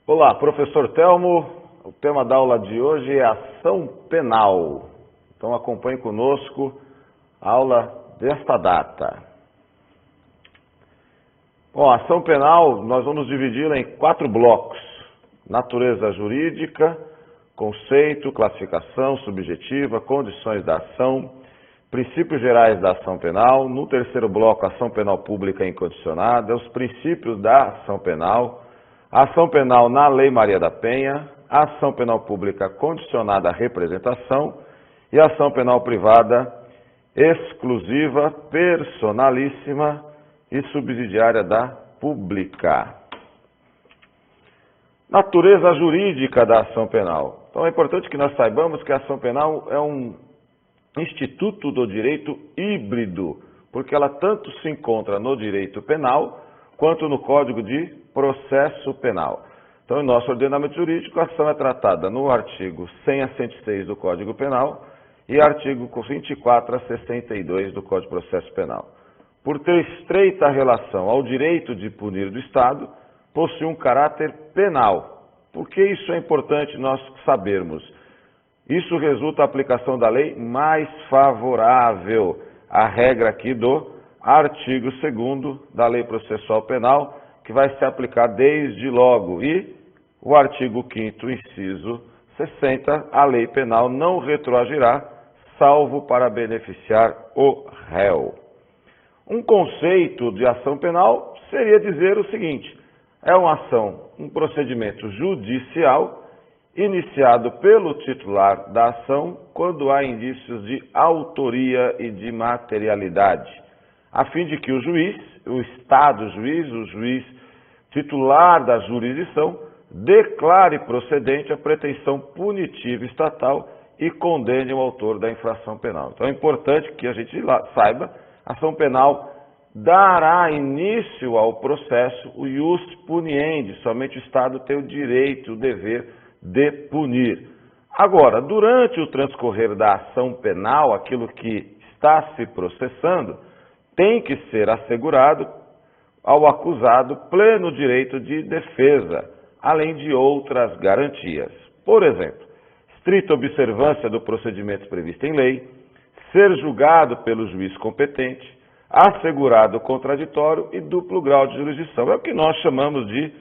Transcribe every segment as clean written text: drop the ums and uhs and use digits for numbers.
Olá, professor Telmo. O tema da aula de hoje é ação penal. Então acompanhe conosco a aula desta data. Bom, a ação penal nós vamos dividi-la em 4 blocos: natureza jurídica, conceito, classificação subjetiva, condições da ação, princípios gerais da ação penal. No terceiro bloco, ação penal pública incondicionada, os princípios da ação penal, a ação penal na Lei Maria da Penha, a ação penal pública condicionada à representação e a ação penal privada exclusiva, personalíssima e subsidiária da pública. Natureza jurídica da ação penal. Então é importante que nós saibamos que a ação penal é um instituto do direito híbrido, porque ela tanto se encontra no direito penal quanto no Código de Processo Penal. Então, em nosso ordenamento jurídico, a ação é tratada no artigo 100 a 106 do Código Penal e artigo 24 a 62 do Código de Processo Penal. Por ter estreita relação ao direito de punir do Estado, possui um caráter penal. Por que isso é importante nós sabermos? Isso resulta da aplicação da lei mais favorável à regra aqui do artigo 2º da Lei Processual Penal, que vai se aplicar desde logo. E o artigo 5º, inciso 60, a lei penal não retroagirá, salvo para beneficiar o réu. Um conceito de ação penal seria dizer o seguinte: é uma ação, um procedimento judicial iniciado pelo titular da ação quando há indícios de autoria e de materialidade, a fim de que o juiz, o Estado juiz, o juiz titular da jurisdição, declare procedente a pretensão punitiva estatal e condene o autor da infração penal. Então é importante que a gente saiba, a ação penal dará início ao processo, o ius puniendi, somente o Estado tem o direito, o dever de punir. Agora, durante o transcorrer da ação penal, aquilo que está se processando, tem que ser assegurado ao acusado pleno direito de defesa, além de outras garantias. Por exemplo, estrita observância do procedimento previsto em lei, ser julgado pelo juiz competente, assegurado contraditório e duplo grau de jurisdição. É o que nós chamamos de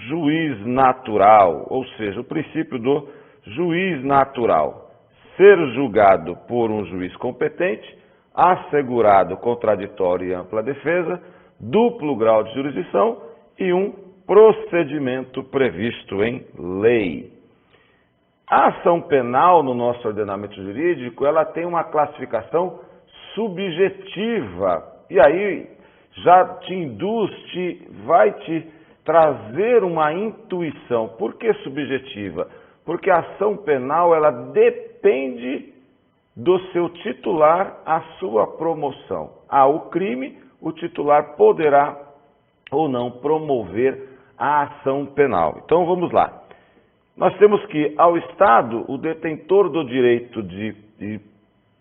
juiz natural, ou seja, o princípio do juiz natural. Ser julgado por um juiz competente, assegurado contraditório e ampla defesa, duplo grau de jurisdição e um procedimento previsto em lei. A ação penal no nosso ordenamento jurídico, ela tem uma classificação subjetiva, e aí já te induz, vai te trazer uma intuição. Por que subjetiva? Porque a ação penal, ela depende do seu titular, a sua promoção. Há o crime, o titular poderá ou não promover a ação penal. Então vamos lá. Nós temos que, ao Estado, o detentor do direito de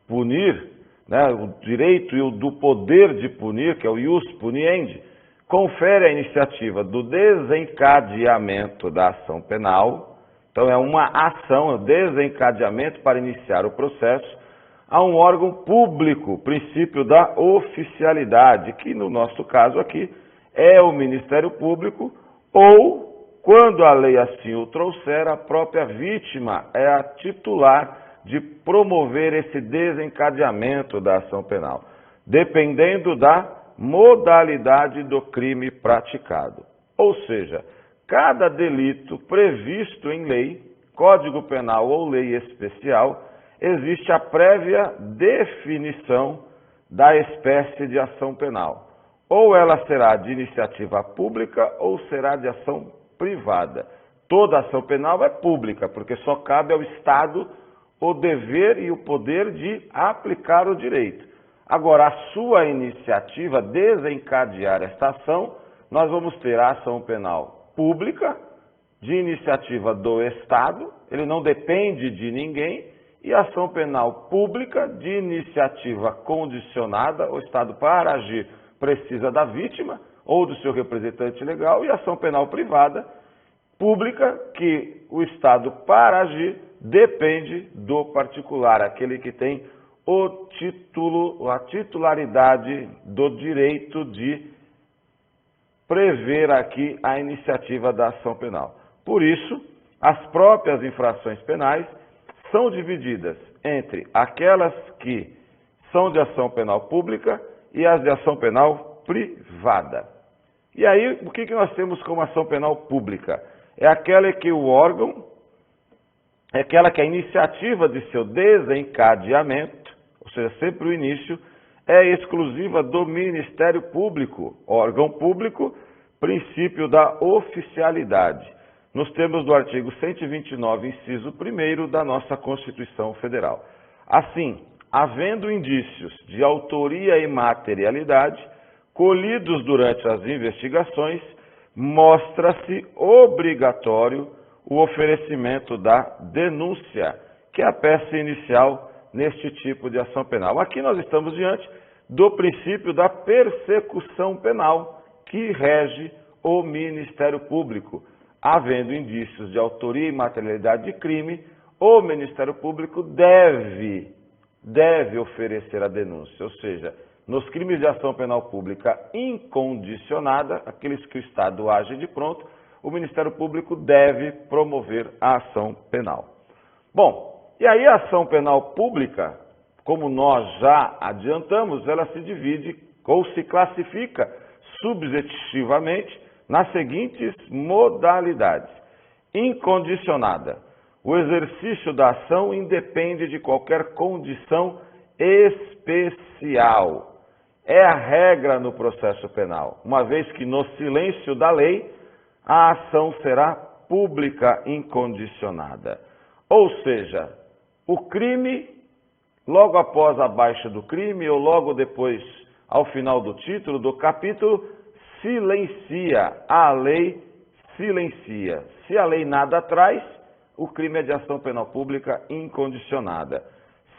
punir, né, o direito e o do poder de punir, que é o ius puniendi, confere a iniciativa do desencadeamento da ação penal. Então é uma ação, é um desencadeamento para iniciar o processo a um órgão público, princípio da oficialidade, que no nosso caso aqui é o Ministério Público, ou, quando a lei assim o trouxer, a própria vítima é a titular de promover esse desencadeamento da ação penal, dependendo da modalidade do crime praticado. Ou seja, cada delito previsto em lei, Código Penal ou lei especial, existe a prévia definição da espécie de ação penal. Ou ela será de iniciativa pública ou será de ação privada. Toda ação penal é pública, porque só cabe ao Estado o dever e o poder de aplicar o direito. Agora, a sua iniciativa desencadear esta ação, nós vamos ter a ação penal pública, de iniciativa do Estado, ele não depende de ninguém, e a ação penal pública, de iniciativa condicionada, o Estado, para agir, precisa da vítima ou do seu representante legal, e a ação penal privada, pública, que o Estado, para agir, depende do particular, aquele que tem o título, a titularidade do direito de prever aqui a iniciativa da ação penal. Por isso, as próprias infrações penais são divididas entre aquelas que são de ação penal pública e as de ação penal privada. E aí, o que nós temos como ação penal pública? É aquela que o órgão, é aquela que a iniciativa de seu desencadeamento, ou seja, sempre o início, é exclusiva do Ministério Público, órgão público, princípio da oficialidade, nos termos do artigo 129, inciso 1º da nossa Constituição Federal. Assim, havendo indícios de autoria e materialidade, colhidos durante as investigações, mostra-se obrigatório o oferecimento da denúncia, que é a peça inicial neste tipo de ação penal. Aqui nós estamos diante do princípio da persecução penal, que rege o Ministério Público. Havendo indícios de autoria e materialidade de crime, o Ministério Público deve oferecer a denúncia, ou seja, nos crimes de ação penal pública incondicionada, aqueles que o Estado age de pronto, o Ministério Público deve promover a ação penal. Bom, e aí a ação penal pública, como nós já adiantamos, ela se divide ou se classifica subjetivamente nas seguintes modalidades. Incondicionada. O exercício da ação independe de qualquer condição especial. É a regra no processo penal, uma vez que no silêncio da lei, a ação será pública incondicionada. Ou seja, o crime, logo após a baixa do crime, ou logo depois, ao final do título, do capítulo, silencia, a lei silencia. Se a lei nada traz, o crime é de ação penal pública incondicionada.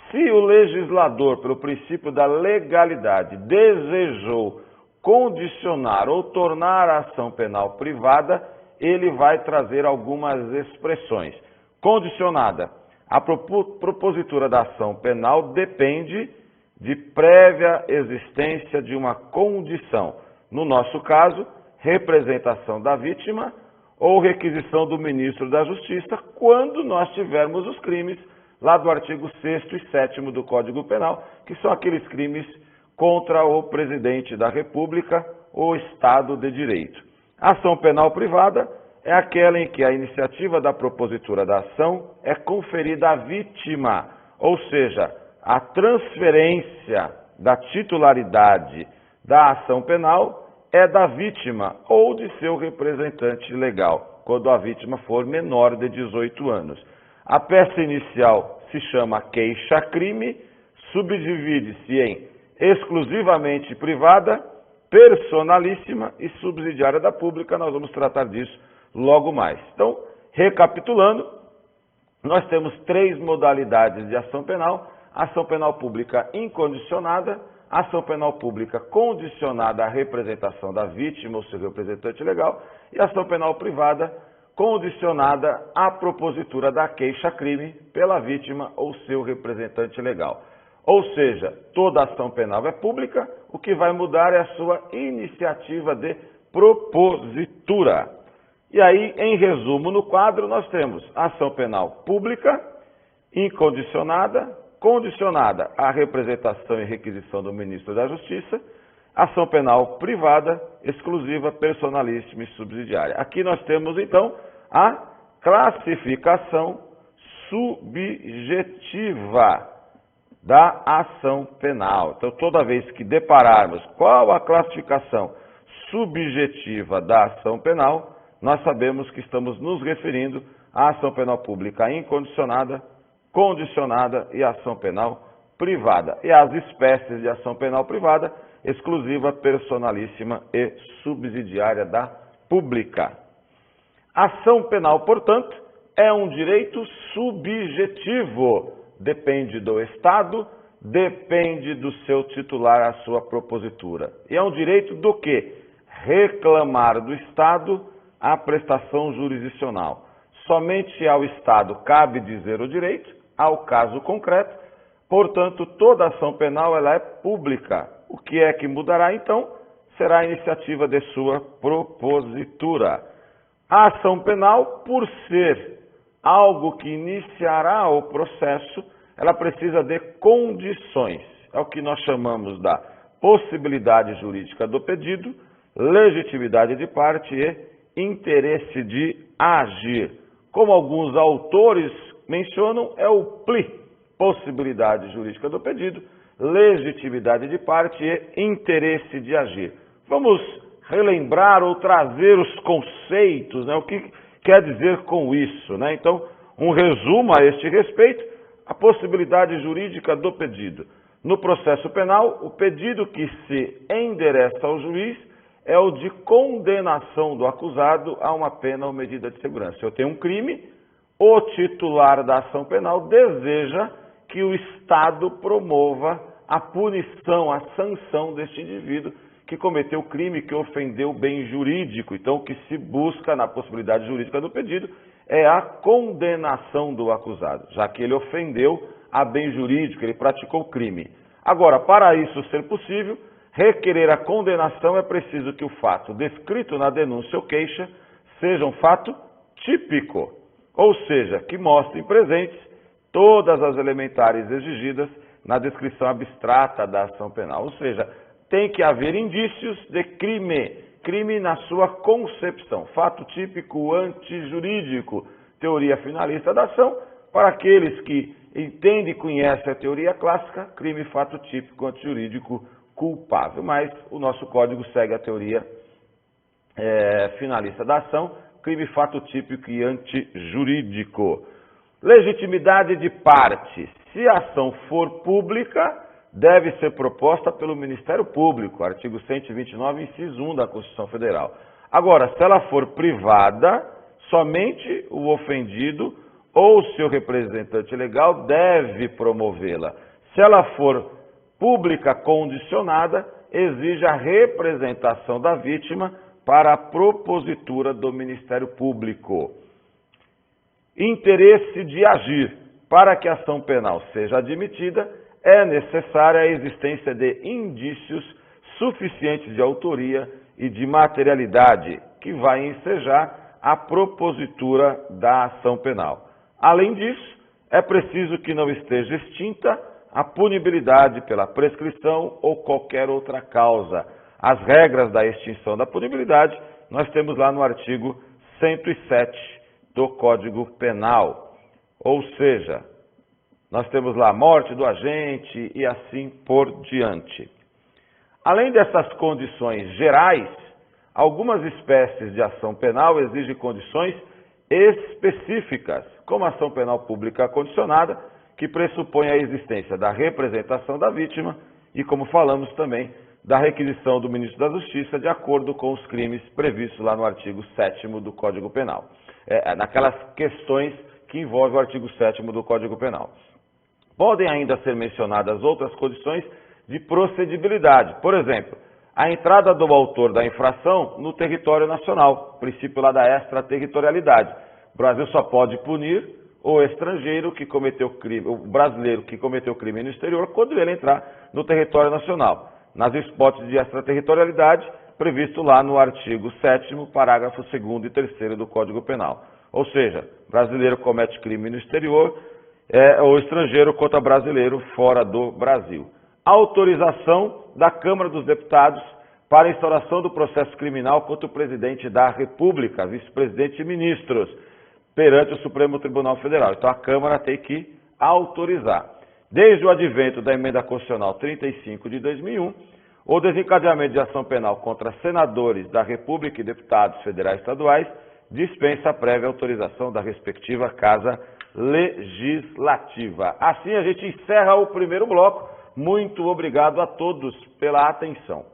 Se o legislador, pelo princípio da legalidade, desejou condicionar ou tornar a ação penal privada, ele vai trazer algumas expressões. Condicionada. A propositura da ação penal depende de prévia existência de uma condição. No nosso caso, representação da vítima ou requisição do ministro da Justiça, quando nós tivermos os crimes lá do artigo 6º e 7º do Código Penal, que são aqueles crimes contra o presidente da República ou Estado de Direito. A ação penal privada é aquela em que a iniciativa da propositura da ação é conferida à vítima, ou seja, a transferência da titularidade da ação penal é da vítima ou de seu representante legal, quando a vítima for menor de 18 anos. A peça inicial se chama queixa-crime, subdivide-se em exclusivamente privada, personalíssima e subsidiária da pública. Nós vamos tratar disso logo mais. Então, recapitulando, nós temos 3 modalidades de ação penal: ação penal pública incondicionada, ação penal pública condicionada à representação da vítima ou seu representante legal e ação penal privada condicionada à propositura da queixa-crime pela vítima ou seu representante legal. Ou seja, toda ação penal é pública, o que vai mudar é a sua iniciativa de propositura. E aí, em resumo, no quadro, nós temos ação penal pública, incondicionada, condicionada à representação e requisição do ministro da Justiça, ação penal privada, exclusiva, personalíssima e subsidiária. Aqui nós temos, então, a classificação subjetiva da ação penal. Então, toda vez que depararmos qual a classificação subjetiva da ação penal, nós sabemos que estamos nos referindo à ação penal pública incondicionada, condicionada e ação penal privada. E as espécies de ação penal privada: exclusiva, personalíssima e subsidiária da pública. Ação penal, portanto, é um direito subjetivo. Depende do Estado, depende do seu titular, a sua propositura. E é um direito do quê? Reclamar do Estado a prestação jurisdicional. Somente ao Estado cabe dizer o direito, ao caso concreto, portanto, toda ação penal ela é pública. O que é que mudará, então? Será a iniciativa de sua propositura. A ação penal, por ser algo que iniciará o processo, ela precisa de condições. É o que nós chamamos da possibilidade jurídica do pedido, legitimidade de parte e interesse de agir. Como alguns autores mencionam, é o PLI, possibilidade jurídica do pedido, legitimidade de parte e interesse de agir. Vamos relembrar ou trazer os conceitos, né? O que quer dizer com isso, né? Então, um resumo a este respeito, a possibilidade jurídica do pedido. No processo penal, o pedido que se endereça ao juiz é o de condenação do acusado a uma pena ou medida de segurança. Se eu tenho um crime, o titular da ação penal deseja que o Estado promova a punição, a sanção deste indivíduo que cometeu o crime, que ofendeu o bem jurídico. Então, o que se busca na possibilidade jurídica do pedido é a condenação do acusado, já que ele ofendeu a bem jurídico, ele praticou o crime. Agora, para isso ser possível, requerer a condenação é preciso que o fato descrito na denúncia ou queixa seja um fato típico, ou seja, que mostre presentes todas as elementares exigidas na descrição abstrata da ação penal. Ou seja, tem que haver indícios de crime na sua concepção, fato típico antijurídico, teoria finalista da ação, para aqueles que entendem e conhecem a teoria clássica, crime, fato típico antijurídico culpável. Mas o nosso código segue a teoria finalista da ação, crime, fato típico e antijurídico. Legitimidade de parte. Se a ação for pública, deve ser proposta pelo Ministério Público, artigo 129, inciso 1 da Constituição Federal. Agora, se ela for privada, somente o ofendido ou seu representante legal deve promovê-la. Se ela for pública condicionada, exige a representação da vítima para a propositura do Ministério Público. Interesse de agir. Para que a ação penal seja admitida, é necessária a existência de indícios suficientes de autoria e de materialidade, que vai ensejar a propositura da ação penal. Além disso, é preciso que não esteja extinta a punibilidade pela prescrição ou qualquer outra causa. As regras da extinção da punibilidade nós temos lá no artigo 107 do Código Penal. Ou seja, nós temos lá a morte do agente e assim por diante. Além dessas condições gerais, algumas espécies de ação penal exigem condições específicas, como a ação penal pública condicionada, que pressupõe a existência da representação da vítima e, como falamos também, da requisição do ministro da Justiça de acordo com os crimes previstos lá no artigo 7º do Código Penal. Naquelas questões que envolvem o artigo 7º do Código Penal. Podem ainda ser mencionadas outras condições de procedibilidade. Por exemplo, a entrada do autor da infração no território nacional, princípio lá da extraterritorialidade. O Brasil só pode punir o estrangeiro que cometeu crime, o brasileiro que cometeu crime no exterior, quando ele entrar no território nacional. Nas hipóteses de extraterritorialidade, previsto lá no artigo 7º, parágrafo 2º e 3º do Código Penal. Ou seja, brasileiro comete crime no exterior, ou estrangeiro contra brasileiro fora do Brasil. Autorização da Câmara dos Deputados para a instauração do processo criminal contra o presidente da República, vice-presidente e ministros, perante o Supremo Tribunal Federal. Então a Câmara tem que autorizar. Desde o advento da Emenda Constitucional 35 de 2001, o desencadeamento de ação penal contra senadores da República e deputados federais e estaduais dispensa a prévia autorização da respectiva Casa Legislativa. Assim a gente encerra o primeiro bloco. Muito obrigado a todos pela atenção.